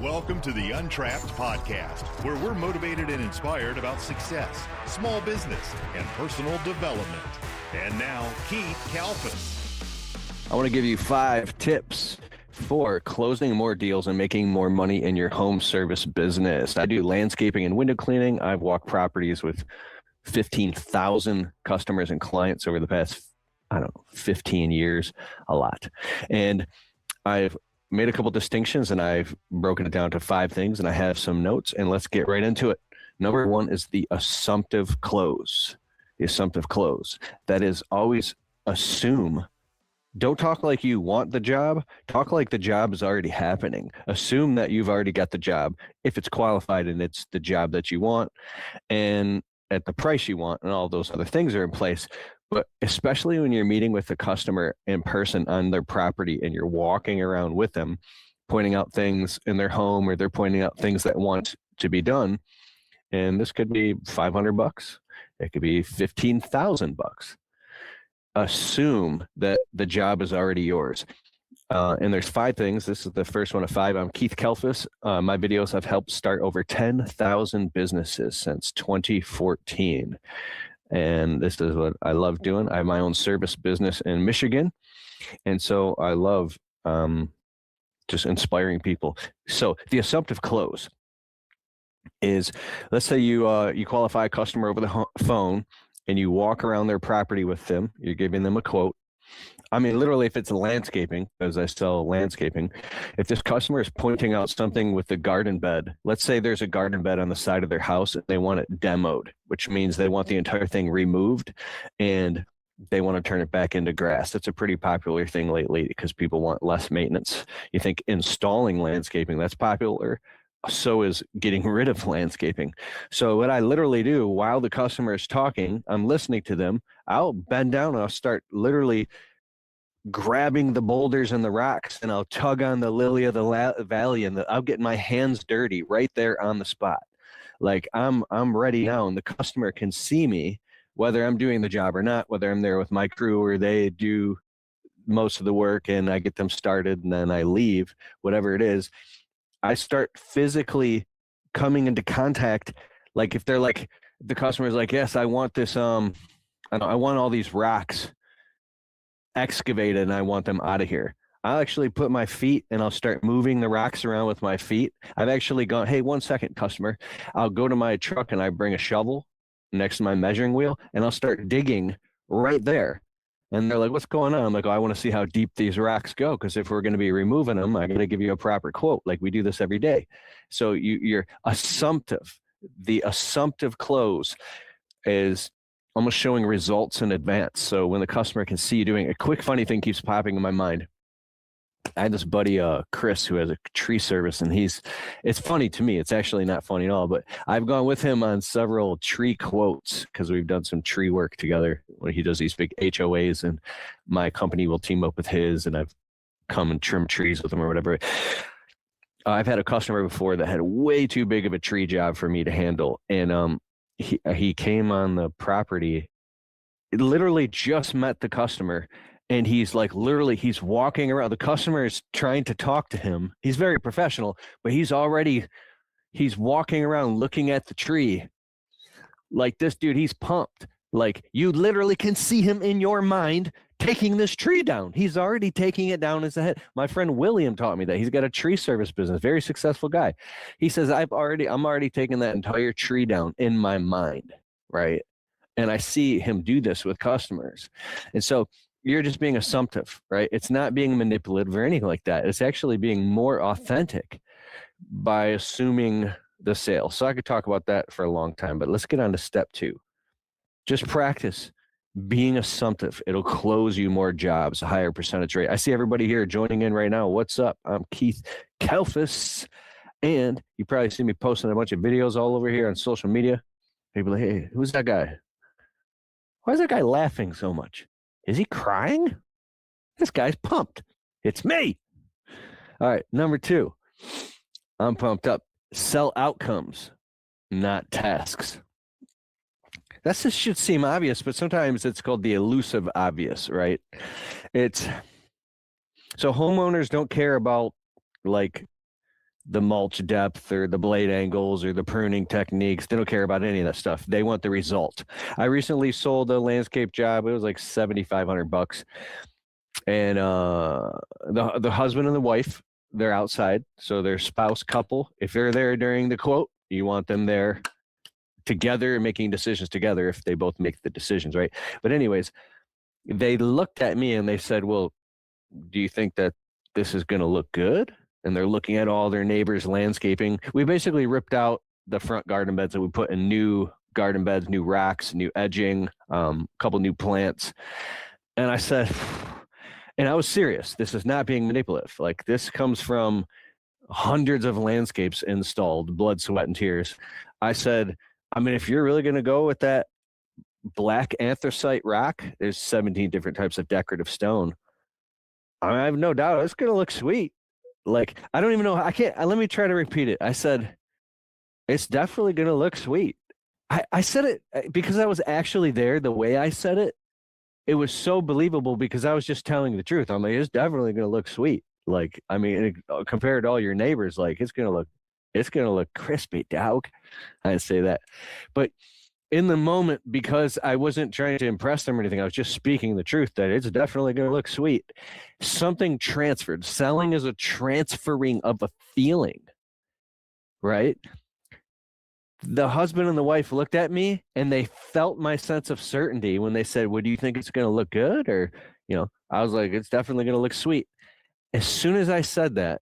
Welcome to the Untrapped podcast, where we're motivated and inspired about success, small business, and personal development. And now, Keith Kalfas. I want to give you 5 tips for closing more deals and making more money in your home service business. I do landscaping and window cleaning. I've walked properties with 15,000 customers and clients over the past, 15 years, a lot. And I've made a couple distinctions and I've broken it down to 5 things, and I have some notes, and let's get right into it. Number 1 is the assumptive close. The assumptive close. That is, always assume. Don't talk like you want the job. Talk like the job is already happening. Assume that you've already got the job if it's qualified and it's the job that you want and at the price you want, and all those other things are in place. But especially when you're meeting with the customer in person on their property and you're walking around with them, pointing out things in their home, or they're pointing out things that want to be done. And this could be $500. It could be $15,000. Assume that the job is already yours. And there's 5 things. This is the first one of 5. I'm Keith Kalfas. My videos have helped start over 10,000 businesses since 2014. And this is what I love doing. I have my own service business in Michigan. And so I love just inspiring people. So the assumptive close is, let's say you qualify a customer over the phone and you walk around their property with them. You're giving them a quote. I mean, literally, if it's landscaping, because I sell landscaping, if this customer is pointing out something with the garden bed, let's say there's a garden bed on the side of their house and they want it demoed, which means they want the entire thing removed and they want to turn it back into grass. That's a pretty popular thing lately because people want less maintenance. You think installing landscaping, that's popular. So is getting rid of landscaping. So what I literally do while the customer is talking, I'm listening to them. I'll bend down and I'll start literally grabbing the boulders and the rocks, and I'll tug on the lily of the valley, and I'll get my hands dirty right there on the spot. Like I'm ready now, and the customer can see me, whether I'm doing the job or not, whether I'm there with my crew or they do most of the work and I get them started and then I leave, whatever it is. I start physically coming into contact. Like if they're like, the customer's like, yes, I want this, I want all these rocks excavated and I want them out of here. I'll actually put my feet and I'll start moving the rocks around with my feet. I've actually gone, hey, 1 second, customer. I'll go to my truck and I bring a shovel next to my measuring wheel and I'll start digging right there. And they're like, what's going on? I'm like, oh, I want to see how deep these rocks go, because if we're going to be removing them, I got to give you a proper quote. Like we do this every day. So you're assumptive. The assumptive close is almost showing results in advance. So when the customer can see you doing a quick, funny thing keeps popping in my mind. I had this buddy, Chris, who has a tree service, and it's funny to me. It's actually not funny at all, but I've gone with him on several tree quotes because we've done some tree work together when he does these big HOAs, and my company will team up with his, and I've come and trimmed trees with him or whatever. I've had a customer before that had way too big of a tree job for me to handle. And he came on the property, literally just met the customer. And he's like, literally, he's walking around. The customer is trying to talk to him. He's very professional, but he's walking around looking at the tree. Like this dude, he's pumped. Like you literally can see him in your mind taking this tree down. He's already taking it down as a head. My friend William taught me that. He's got a tree service business, very successful guy. He says, I'm already taking that entire tree down in my mind, right? And I see him do this with customers. And so you're just being assumptive, right? It's not being manipulative or anything like that. It's actually being more authentic by assuming the sale. So I could talk about that for a long time, but let's get on to step 2. Just practice being assumptive. It'll close you more jobs, a higher percentage rate. I see everybody here joining in right now. What's up? I'm Keith Kalfas, and you probably see me posting a bunch of videos all over here on social media. People are like, hey, who's that guy? Why is that guy laughing so much? Is he crying? This guy's pumped. It's me. All right, number 2. I'm pumped up. Sell outcomes, not tasks. That just should seem obvious, but sometimes it's called the elusive obvious, right? So homeowners don't care about like the mulch depth or the blade angles or the pruning techniques. They don't care about any of that stuff. They want the result. I recently sold a landscape job. It was like $7,500. And the husband and the wife, they're outside. So they're spouse couple. If they're there during the quote, you want them there together, making decisions together if they both make the decisions, right? But anyways, they looked at me and they said, well, do you think that this is going to look good? And they're looking at all their neighbors' landscaping. We basically ripped out the front garden beds and we put in new garden beds, new racks, new edging, a couple new plants. And I said, and I was serious. This is not being manipulative. Like, this comes from hundreds of landscapes installed, blood, sweat, and tears. I said, I mean, if you're really going to go with that black anthracite rock, there's 17 different types of decorative stone. I have no doubt it's going to look sweet. Like, I don't even know. I can't. Let me try to repeat it. I said, it's definitely going to look sweet. I said it because I was actually there. The way I said it, it was so believable because I was just telling the truth. I'm like, it's definitely going to look sweet. Like, I mean, compared to all your neighbors, like, it's going to look crispy, dog. I didn't say that. But in the moment, because I wasn't trying to impress them or anything, I was just speaking the truth that it's definitely going to look sweet. Something transferred. Selling is a transferring of a feeling, right? The husband and the wife looked at me and they felt my sense of certainty when they said, well, do you think it's going to look good? Or, I was like, it's definitely going to look sweet. As soon as I said that,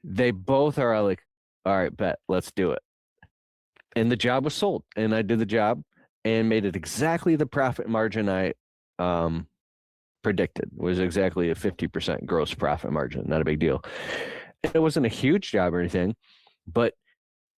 they both are like, all right, bet, let's do it. And the job was sold, and I did the job and made it exactly the profit margin I predicted. It was exactly a 50% gross profit margin. Not a big deal. It wasn't a huge job or anything, but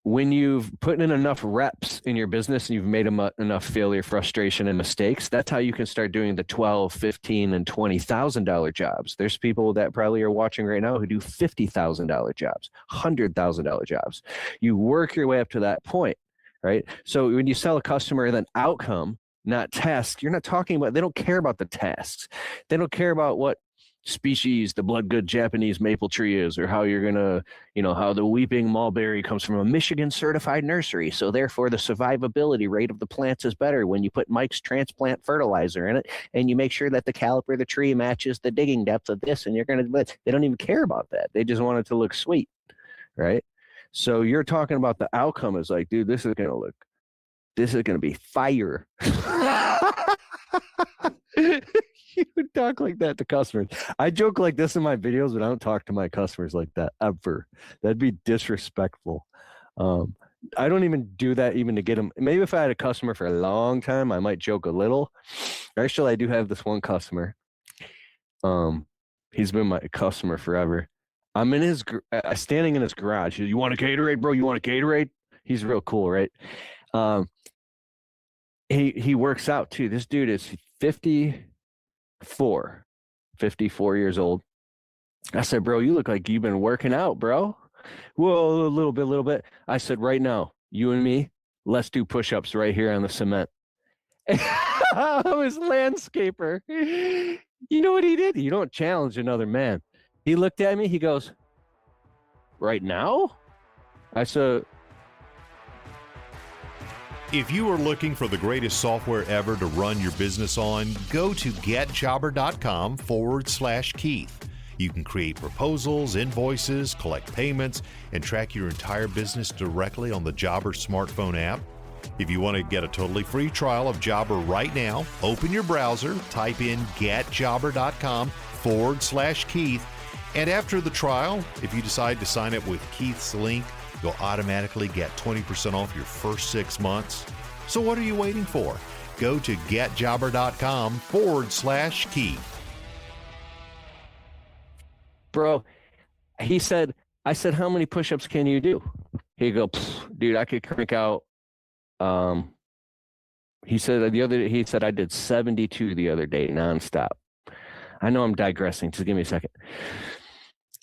when you've put in enough reps in your business and you've made enough failure, frustration, and mistakes, that's how you can start doing the $12, $15, and $20,000 jobs. There's people that probably are watching right now who do $50,000 jobs, $100,000 jobs. You work your way up to that point, right? So when you sell a customer an outcome, not task, you're not talking about, they don't care about the tasks. They don't care about what species the blood good Japanese maple tree is, or how you're gonna, how the weeping mulberry comes from a Michigan certified nursery, so therefore the survivability rate of the plants is better when you put Mike's transplant fertilizer in it, and you make sure that the caliper of the tree matches the digging depth of this, and they don't even care about that. They just want it to look sweet, right? So you're talking about the outcome is like, dude, this is gonna be fire. You would talk like that to customers. I joke like this in my videos, but I don't talk to my customers like that ever. That'd be disrespectful. I don't even do that even to get them. Maybe if I had a customer for a long time, I might joke a little. Actually, I do have this one customer. He's been my customer forever. I'm in standing in his garage. He says, you want a Gatorade, bro? You want a Gatorade? He's real cool, right? He works out too. This dude is 54 years old. I said, bro, you look like you've been working out, bro. Well, a little bit. I said, right now, you and me, let's do push-ups right here on the cement. I'm his landscaper. You know what he did? You don't challenge another man. He looked at me. He goes, right now? I said, if you are looking for the greatest software ever to run your business on, go to getjobber.com/Keith. You can create proposals, invoices, collect payments, and track your entire business directly on the Jobber smartphone app. If you want to get a totally free trial of Jobber right now, open your browser, type in getjobber.com/Keith, and after the trial, if you decide to sign up with Keith's link, you'll automatically get 20% off your first 6 months. So what are you waiting for? Go to getjobber.com/Keith. bro, I said, how many push-ups can you do? He go, dude, I could crank out. He said I did 72 the other day, nonstop. I know I'm digressing. Just give me a second.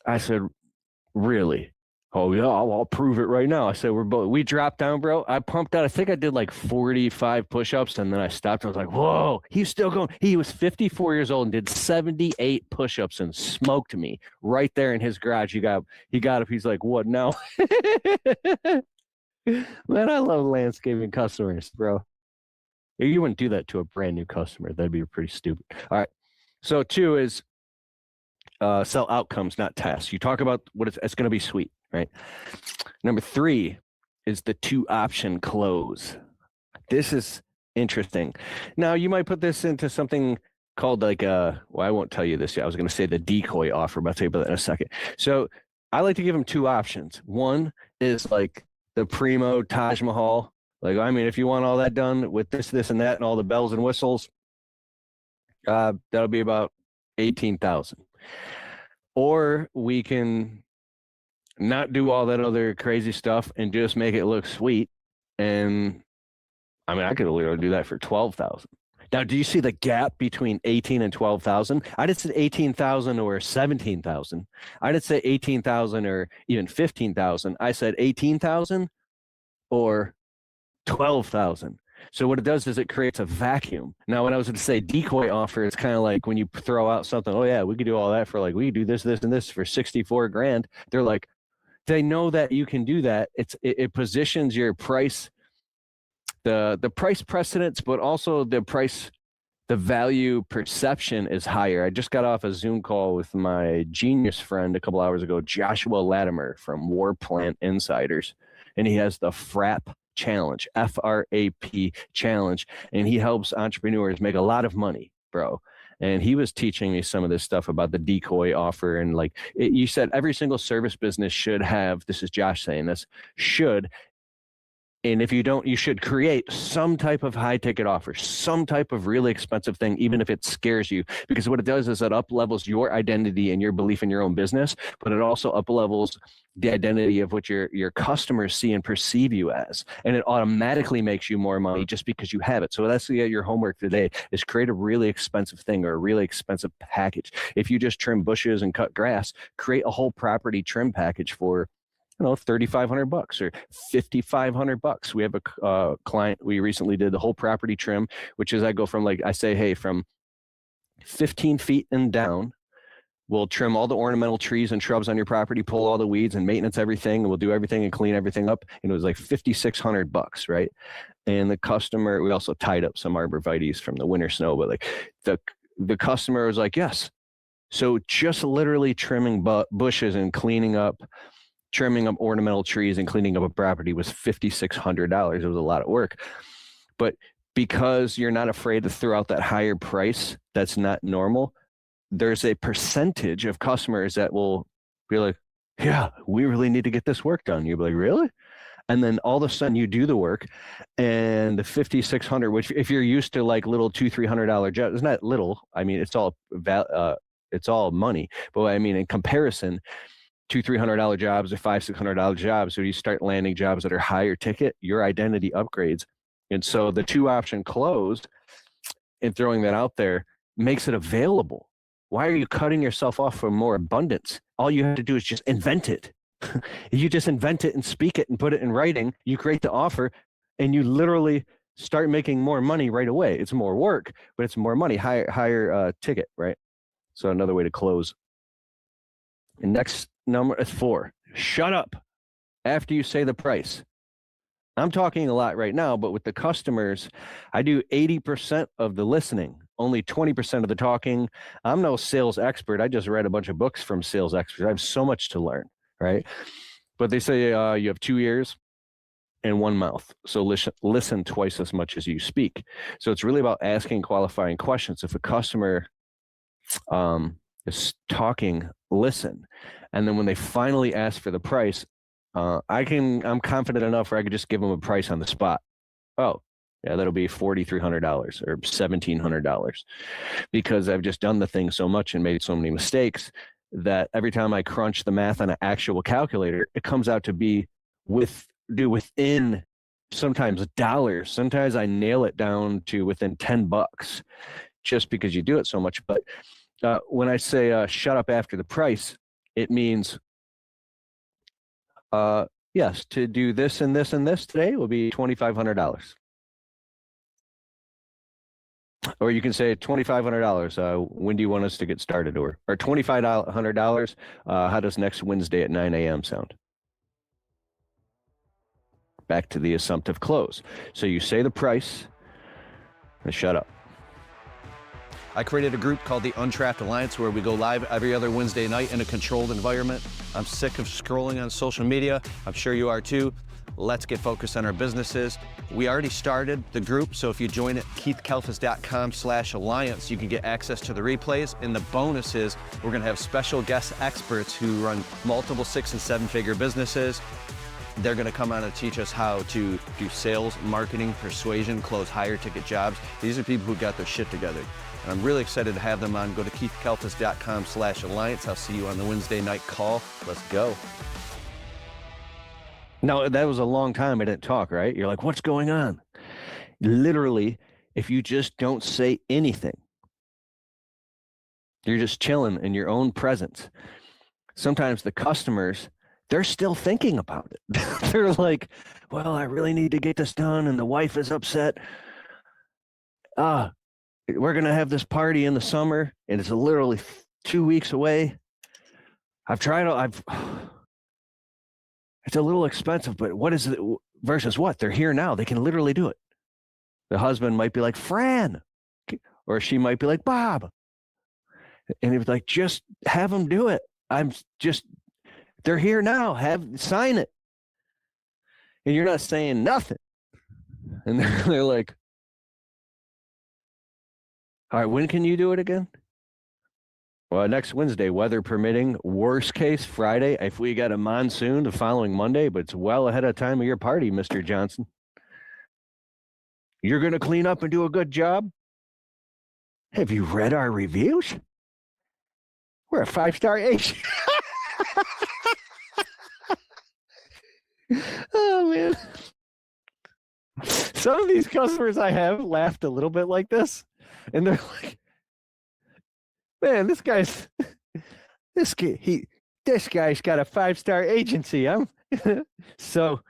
I said, really? Oh yeah, I'll prove it right now. I said we dropped down, bro. I pumped out. I think I did like 45 push-ups, and then I stopped. I was like, whoa, he's still going. He was 54 years old and did 78 push-ups and smoked me right there in his garage. He got up. He's like, what now? Man, I love landscaping customers, bro. You wouldn't do that to a brand new customer. That'd be pretty stupid. All right. So 2 is sell outcomes, not tasks. You talk about what it's going to be sweet, right? Number 3 is the 2-option close. This is interesting. Now, you might put this into something called like well, I won't tell you this yet. I was going to say the decoy offer, but I'll tell you about that in a second. So I like to give them 2 options. One is like the primo Taj Mahal. Like, I mean, if you want all that done with this, this, and that, and all the bells and whistles, that'll be about 18,000. Or we can not do all that other crazy stuff and just make it look sweet. And I mean, I could literally do that for 12,000. Now, do you see the gap between 18 and 12,000? I didn't say 18,000 or 17,000. I didn't say 18,000 or even 15,000. I said 18,000 or 12,000. So what it does is it creates a vacuum. Now, when I was going to say decoy offer, it's kind of like when you throw out something, oh yeah, we could do all that for like, we could do this, this, and this for 64 grand. They're like, they know that you can do that. It positions your price, the price precedence, but also the value perception is higher. I just got off a Zoom call with my genius friend a couple hours ago, Joshua Latimer from War Plant Insiders, and he has the FRAP challenge, FRAP challenge, and he helps entrepreneurs make a lot of money, bro. And he was teaching me some of this stuff about the decoy offer. And like you said, every single service business should have, this is Josh saying this, should. And if you don't, you should create some type of high ticket offer, some type of really expensive thing, even if it scares you, because what it does is it up levels your identity and your belief in your own business, but it also up levels the identity of what your customers see and perceive you as. And it automatically makes you more money just because you have it. So that's your homework today is create a really expensive thing or a really expensive package. If you just trim bushes and cut grass, create a whole property trim package for $3,500 or $5,500. We have a client, we recently did the whole property trim, which is I go from like, I say, hey, from 15 feet and down, we'll trim all the ornamental trees and shrubs on your property, pull all the weeds and maintenance everything. And we'll do everything and clean everything up. And it was like $5,600, right? And the customer, we also tied up some arborvitaes from the winter snow, but like the customer was like, yes. So just literally trimming bushes and trimming up ornamental trees and cleaning up a property was $5,600. It was a lot of work. But because you're not afraid to throw out that higher price, that's not normal. There's a percentage of customers that will be like, yeah, we really need to get this work done. You'll be like, really? And then all of a sudden you do the work and the $5,600, which if you're used to like little $200-$300 jobs, it's not little. I mean, it's all money. But I mean, in comparison, $200-$300 jobs or $500-$600 jobs. So you start landing jobs that are higher ticket, your identity upgrades. And so the 2-option close and throwing that out there makes it available. Why are you cutting yourself off from more abundance? All you have to do is just invent it. You just invent it and speak it and put it in writing. You create the offer and you literally start making more money right away. It's more work, but it's more money, higher ticket, right? So another way to close. And next number is 4. Shut up after you say the price. I'm talking a lot right now, but with the customers, I do 80% of the listening, only 20% of the talking. I'm no sales expert. I just read a bunch of books from sales experts. I have so much to learn, right? But they say you have 2 ears and 1 mouth. So listen twice as much as you speak. So it's really about asking qualifying questions. If a customer is talking, listen. And then when they finally ask for the price, I'm confident enough where I could just give them a price on the spot. Oh, yeah, that'll be $4,300 or $1,700 because I've just done the thing so much and made so many mistakes that every time I crunch the math on an actual calculator, it comes out to be within sometimes dollars. Sometimes I nail it down to within $10 just because you do it so much. But when I say shut up after the price, it means Yes, to do this and this and this today will be $2,500. Or you can say $2,500. When do you want us to get started? Or $2,500. How does next Wednesday at 9 a.m. sound? Back to the assumptive close. So you say the price and shut up. I created a group called the Untrapped Alliance where we go live every other Wednesday night in a controlled environment. I'm sick of scrolling on social media. I'm sure you are too. Let's get focused on our businesses. We already started the group, so if you join at keithkalfas.com/alliance, you can get access to the replays. And the bonus is we're gonna have special guest experts who run multiple 6- and 7-figure businesses. They're gonna come on and teach us how to do sales, marketing, persuasion, close higher ticket jobs. These are people who got their shit together. And I'm really excited to have them on. Go to keithkalfas.com/alliance. I'll see you on the Wednesday night call. Let's go. Now, that was a long time I didn't talk, right? You're like, what's going on? Literally, if you just don't say anything, you're just chilling in your own presence. Sometimes the customers, they're still thinking about it. They're like, well, I really need to get this done, and the wife is upset. We're going to have this party in the summer, and it's literally 2 weeks away. It's a little expensive, but what is it versus what? They're here now. They can literally do it. The husband might be like, Fran, or she might be like, Bob. And he was like, just have them do it. They're here now. Sign it. And you're not saying nothing. And they're like, all right, when can you do it again? Well, next Wednesday, weather permitting. Worst case, Friday. If we got a monsoon the following Monday, but it's well ahead of time of your party, Mr. Johnson. You're going to clean up and do a good job? Have you read our reviews? We're a 5-star agent. Oh, man. Some of these customers I have laughed a little bit like this, and they're like, man, this guy's got a 5-star agency. So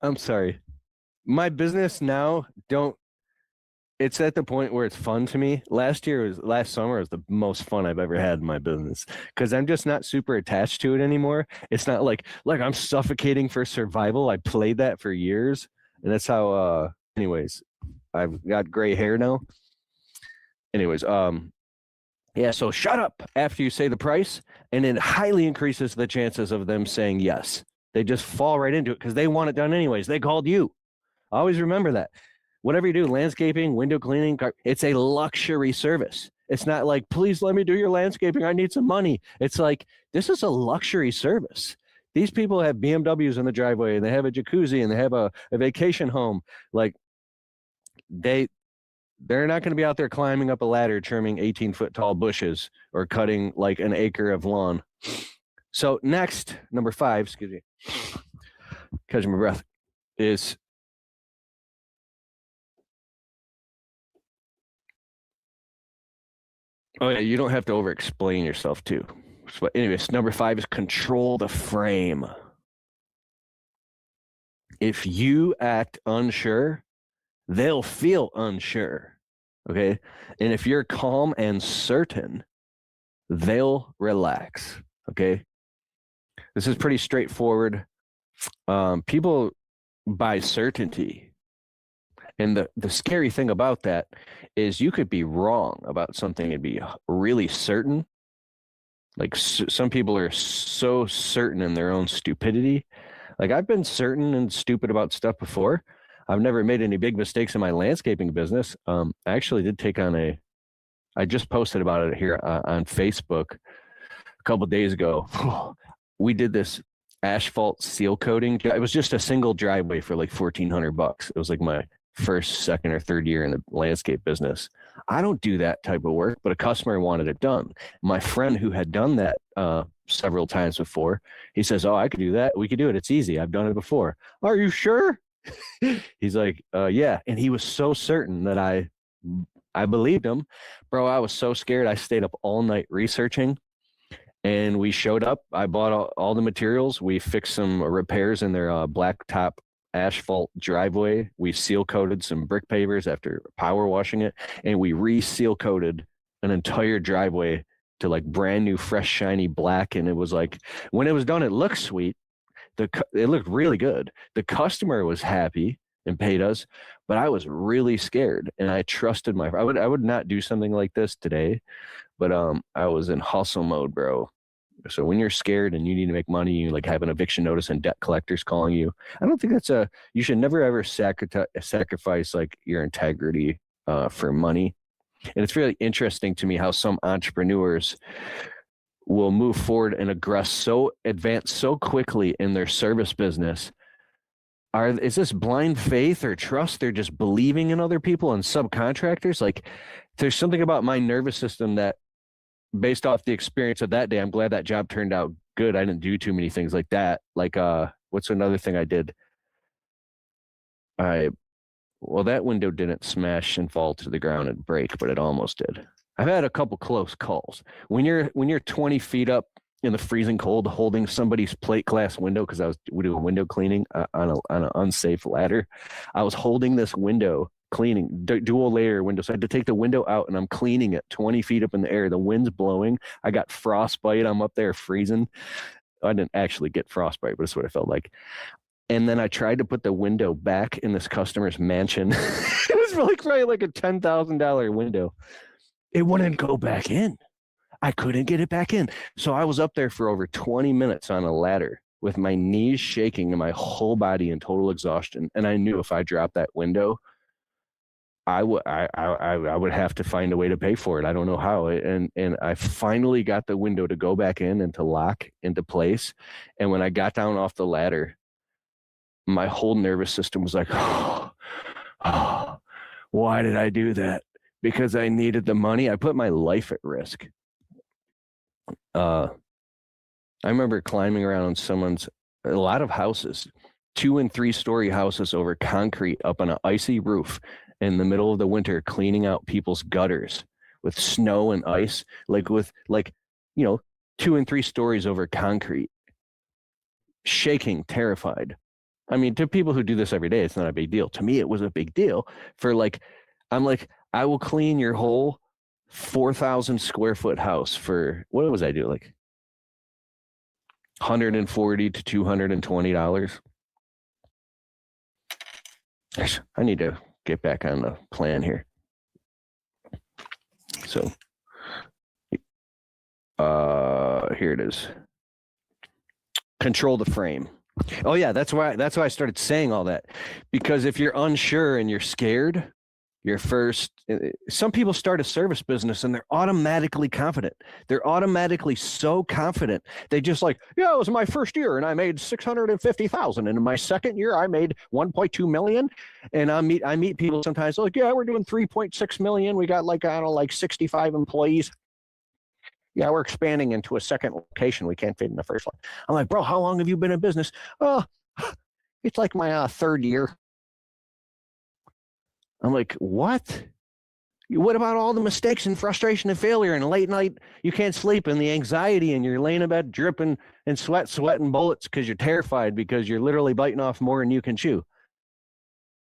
I'm sorry. My business now it's at the point where it's fun to me. Last summer was the most fun I've ever had in my business because I'm just not super attached to it anymore. It's not like I'm suffocating for survival. I played that for years, and that's how anyways, I've got gray hair now. Anyways, yeah, so shut up after you say the price, and it highly increases the chances of them saying yes. They just fall right into it because they want it done anyways. They called you. Always remember that. Whatever you do, landscaping, window cleaning, it's a luxury service. It's not like, please let me do your landscaping. I need some money. It's like, this is a luxury service. These people have BMWs in the driveway, and they have a jacuzzi, and they have a vacation home. Like, they're not going to be out there climbing up a ladder, trimming 18-foot tall bushes or cutting like an acre of lawn. So next, number 5, excuse me, catching my breath, is oh yeah, you don't have to over-explain yourself too. But anyways, number 5 is control the frame. If you act unsure, they'll feel unsure. Okay. And if you're calm and certain, they'll relax. Okay. This is pretty straightforward. People buy certainty. And the scary thing about that is you could be wrong about something and be really certain. Like some people are so certain in their own stupidity. Like I've been certain and stupid about stuff before. I've never made any big mistakes in my landscaping business. I actually did take on I just posted about it here on Facebook a couple of days ago. We did this asphalt seal coating. It was just a single driveway for like $1,400. It was like my first, second, or third year in the landscape business. I don't do that type of work, but a customer wanted it done. My friend who had done that several times before, he says, oh, I could do that. We could do it. It's easy. I've done it before. Are you sure? He's like, yeah. And he was so certain that I believed him. Bro, I was so scared. I stayed up all night researching. And we showed up. I bought all the materials. We fixed some repairs in their blacktop asphalt driveway. We seal coated some brick pavers after power washing it, and we re-seal coated an entire driveway to like brand new, fresh, shiny black. And it was like, when it was done, it looked sweet. It looked really good. The customer was happy and paid us, but I was really scared, and I trusted I would not do something like this today, but I was in hustle mode, bro. So when you're scared and you need to make money, you like have an eviction notice and debt collectors calling you. I don't think you should never ever sacrifice like your integrity for money. And it's really interesting to me how some entrepreneurs will move forward and advance so quickly in their service business. Is this blind faith or trust? They're just believing in other people and subcontractors. Like, there's something about my nervous system that, based off the experience of that day, I'm glad that job turned out good. I didn't do too many things like that. Like, what's another thing I did? Well, that window didn't smash and fall to the ground and break, but it almost did. I've had a couple close calls. When you're 20 feet up in the freezing cold holding somebody's plate glass window, because I was doing window cleaning on an unsafe ladder. I was holding this window cleaning, dual layer window. So I had to take the window out, and I'm cleaning it 20 feet up in the air. The wind's blowing. I got frostbite. I'm up there freezing. I didn't actually get frostbite, but it's what it felt like. And then I tried to put the window back in this customer's mansion. It was probably like a $10,000 window. It wouldn't go back in. I couldn't get it back in. So I was up there for over 20 minutes on a ladder with my knees shaking and my whole body in total exhaustion. And I knew if I dropped that window, I would have to find a way to pay for it. I don't know how. And I finally got the window to go back in and to lock into place. And when I got down off the ladder, my whole nervous system was like, oh, why did I do that? Because I needed the money. I put my life at risk. I remember climbing around a lot of houses, 2- and 3-story houses over concrete up on an icy roof in the middle of the winter, cleaning out people's gutters with snow and ice, 2 and 3 stories over concrete, shaking, terrified. I mean, to people who do this every day, it's not a big deal. To me, it was a big deal. I will clean your whole 4,000 square foot house for, what was I do? Like $140 to $220. I need to get back on the plan here. So, here it is. Control the frame. Oh yeah, that's why I started saying all that, because if you're unsure and you're scared, some people start a service business and they're automatically confident. They're automatically so confident. They just like, yeah, it was my first year and I made $650,000. And in my second year, I made 1.2 million. And I meet people sometimes like, yeah, we're doing 3.6 million. We got like 65 employees. Yeah, we're expanding into a second location. We can't fit in the first one. I'm like, bro, how long have you been in business? Oh, it's like my third year. I'm like, what? What about all the mistakes and frustration and failure and late night you can't sleep and the anxiety and you're laying in bed dripping and sweating bullets because you're terrified because you're literally biting off more than you can chew?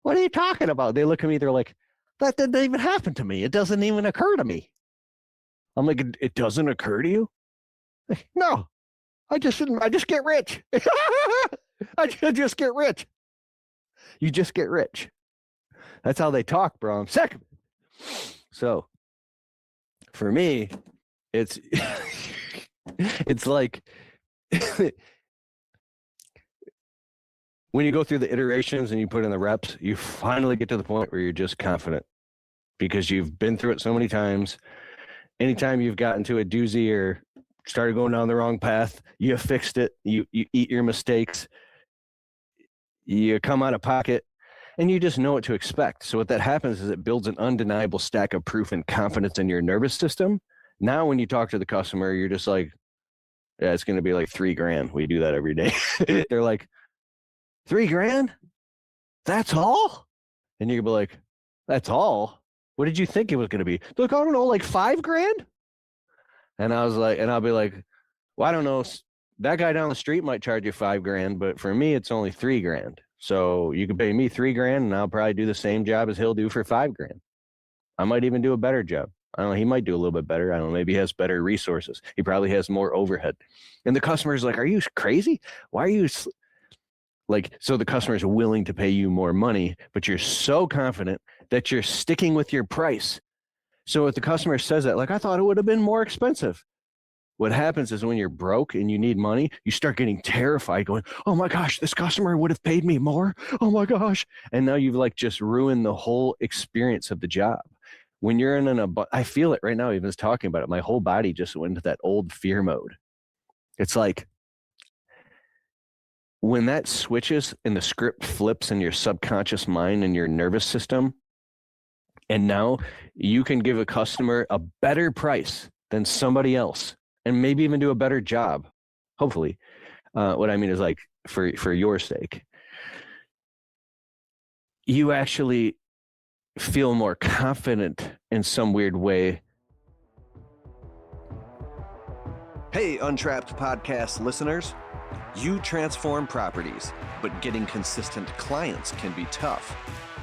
What are you talking about? They look at me, they're like, that didn't even happen to me. It doesn't even occur to me. I'm like, it doesn't occur to you? No, I just get rich. I just get rich. You just get rich. That's how they talk, bro. I'm sick of it. So for me, it's like when you go through the iterations and you put in the reps, you finally get to the point where you're just confident because you've been through it so many times. Anytime you've gotten to a doozy or started going down the wrong path, you fixed it. You eat your mistakes. You come out of pocket. And you just know what to expect. So what that happens is it builds an undeniable stack of proof and confidence in your nervous system. Now, when you talk to the customer, you're just like, yeah, it's going to be like $3,000. We do that every day. They're like, $3,000? That's all? And you'll be like, that's all? What did you think it was going to be? They're like, I don't know, like $5,000? And I was like, and I'll be like, well, I don't know. That guy down the street might charge you $5,000, but for me, it's only $3,000. So you can pay me $3,000 and I'll probably do the same job as he'll do for $5,000. I might even do a better job. I don't know. He might do a little bit better. I don't know. Maybe he has better resources. He probably has more overhead. And the customer's like, are you crazy? Why are you like, so the customer is willing to pay you more money, but you're so confident that you're sticking with your price. So if the customer says that, like, I thought it would have been more expensive. What happens is when you're broke and you need money, you start getting terrified going, oh my gosh, this customer would have paid me more. Oh my gosh. And now you've like just ruined the whole experience of the job. When you're I feel it right now, even just talking about it, my whole body just went into that old fear mode. It's like when that switches and the script flips in your subconscious mind and your nervous system, and now you can give a customer a better price than somebody else and maybe even do a better job, hopefully. What I mean is like for your sake, you actually feel more confident in some weird way. Hey, Untrapped podcast listeners. You transform properties, but getting consistent clients can be tough.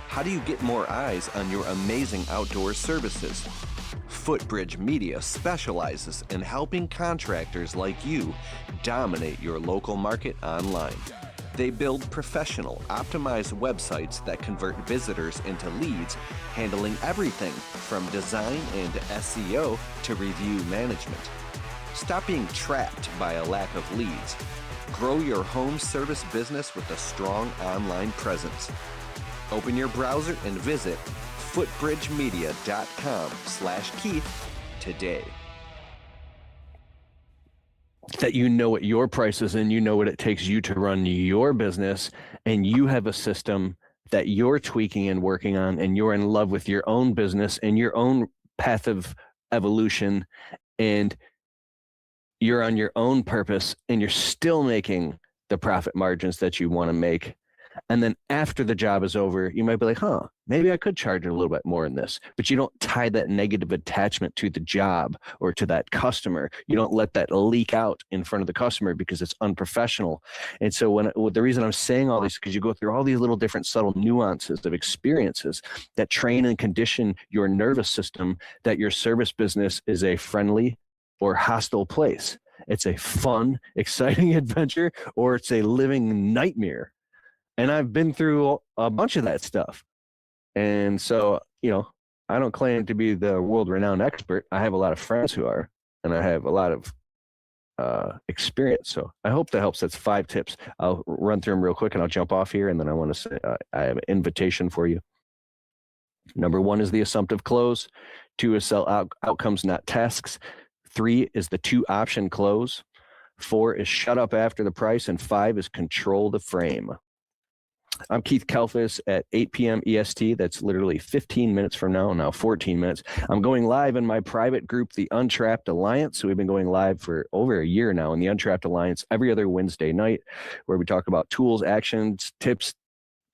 How do you get more eyes on your amazing outdoor services? Footbridge Media specializes in helping contractors like you dominate your local market online. They build professional, optimized websites that convert visitors into leads, handling everything from design and SEO to review management. Stop being trapped by a lack of leads. Grow your home service business with a strong online presence. Open your browser and visit footbridgemedia.com/Keith today. That you know what your price is and you know what it takes you to run your business, and you have a system that you're tweaking and working on, and you're in love with your own business and your own path of evolution, and you're on your own purpose, and you're still making the profit margins that you want to make. And then after the job is over, you might be like, maybe I could charge a little bit more in this, but you don't tie that negative attachment to the job or to that customer. You don't let that leak out in front of the customer because it's unprofessional. And so the reason I'm saying all this is because you go through all these little different subtle nuances of experiences that train and condition your nervous system that your service business is a friendly or hostile place. It's a fun, exciting adventure, or it's a living nightmare. And I've been through a bunch of that stuff. And so, I don't claim to be the world-renowned expert. I have a lot of friends who are, and I have a lot of experience. So I hope that helps. That's 5 tips. I'll run through them real quick and I'll jump off here. And then I want to say I have an invitation for you. Number 1 is the assumptive close. 2 is sell outcomes, not tasks. 3 is the 2-option close. 4 is shut up after the price. And 5 is control the frame. I'm Keith Kalfas at 8 p.m. EST. That's literally 15 minutes from now 14 minutes. I'm going live in my private group, the Untrapped Alliance. So we've been going live for over a year now in the Untrapped Alliance every other Wednesday night, where we talk about tools, actions, tips,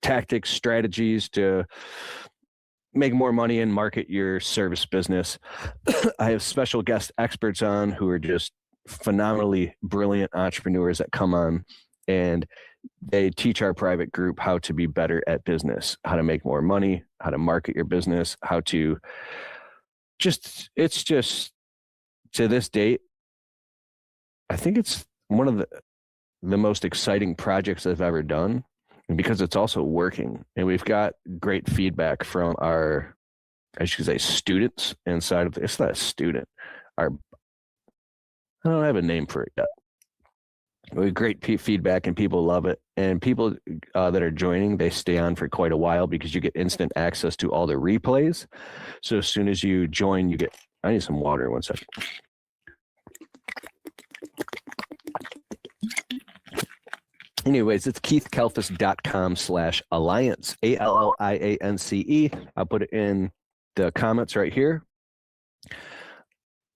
tactics, strategies to make more money and market your service business. I have special guest experts on who are just phenomenally brilliant entrepreneurs that come on, and they teach our private group how to be better at business, how to make more money, how to market your business, how to it's just to this date, I think it's one of the most exciting projects I've ever done, and because it's also working. And we've got great feedback from our, I should say, students inside of it's not a student. I don't have a name for it yet. We have great feedback and people love it. And people that are joining, they stay on for quite a while because you get instant access to all the replays. So as soon as you join, you get, I need some water, 1 second. Anyways, it's keithkalfas.com/alliance, ALLIANCE. I'll put it in the comments right here.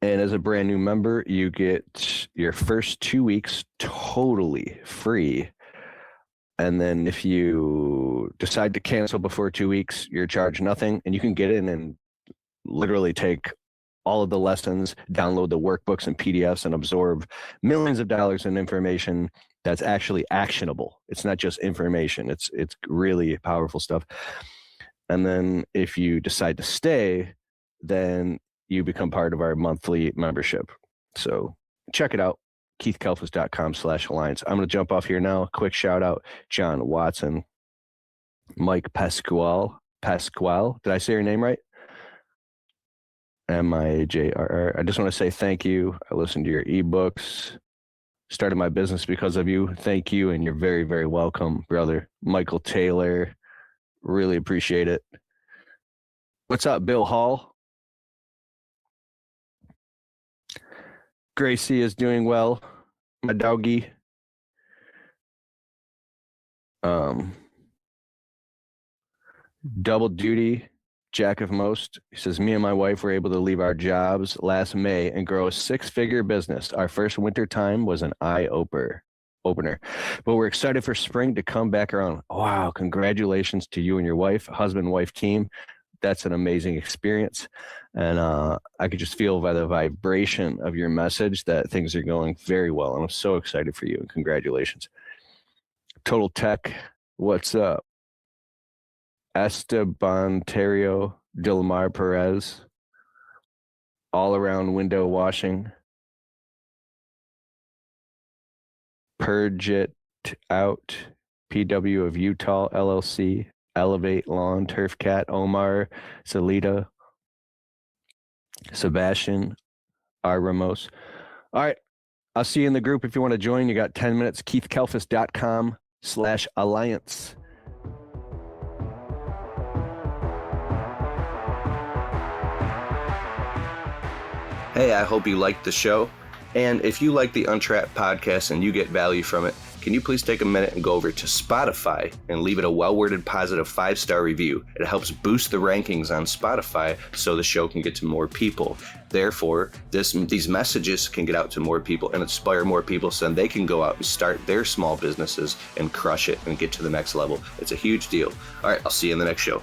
And as a brand new member, you get your first 2 weeks totally free. And then if you decide to cancel before 2 weeks, you're charged nothing. And you can get in and literally take all of the lessons, download the workbooks and PDFs, and absorb millions of dollars in information that's actually actionable. It's not just information. It's really powerful stuff. And then if you decide to stay, then you become part of our monthly membership. So check it out, keithkalfas.com/alliance. I'm going to jump off here now. Quick shout out, John Watson, Mike Pasquale. Did I say your name right? MIJRR. I just want to say thank you. I listened to your ebooks, started my business because of you. Thank you. And you're very, very welcome, brother. Michael Taylor. Really appreciate it. What's up, Bill Hall? Gracie is doing well. My doggy. Double duty, Jack of most. He says, me and my wife were able to leave our jobs last May and grow a 6-figure business. Our first winter time was an eye-opener, but we're excited for spring to come back around. Wow, congratulations to you and your wife, husband-wife team. That's an amazing experience. And I could just feel by the vibration of your message that things are going very well. And I'm so excited for you, and congratulations. Total Tech, what's up? Estebantario Dilmar Perez, all around window washing. Purge It Out, PW of Utah LLC, Elevate Lawn, Turf Cat, Omar, Salida, Sebastian, R. Ramos. All right, I'll see you in the group if you want to join. You got 10 minutes, keithkalfas.com/alliance. Hey, I hope you liked the show. And if you like the Untrapped podcast and you get value from it, can you please take a minute and go over to Spotify and leave it a well-worded positive 5-star review? It helps boost the rankings on Spotify so the show can get to more people. Therefore, these messages can get out to more people and inspire more people so then they can go out and start their small businesses and crush it and get to the next level. It's a huge deal. All right, I'll see you in the next show.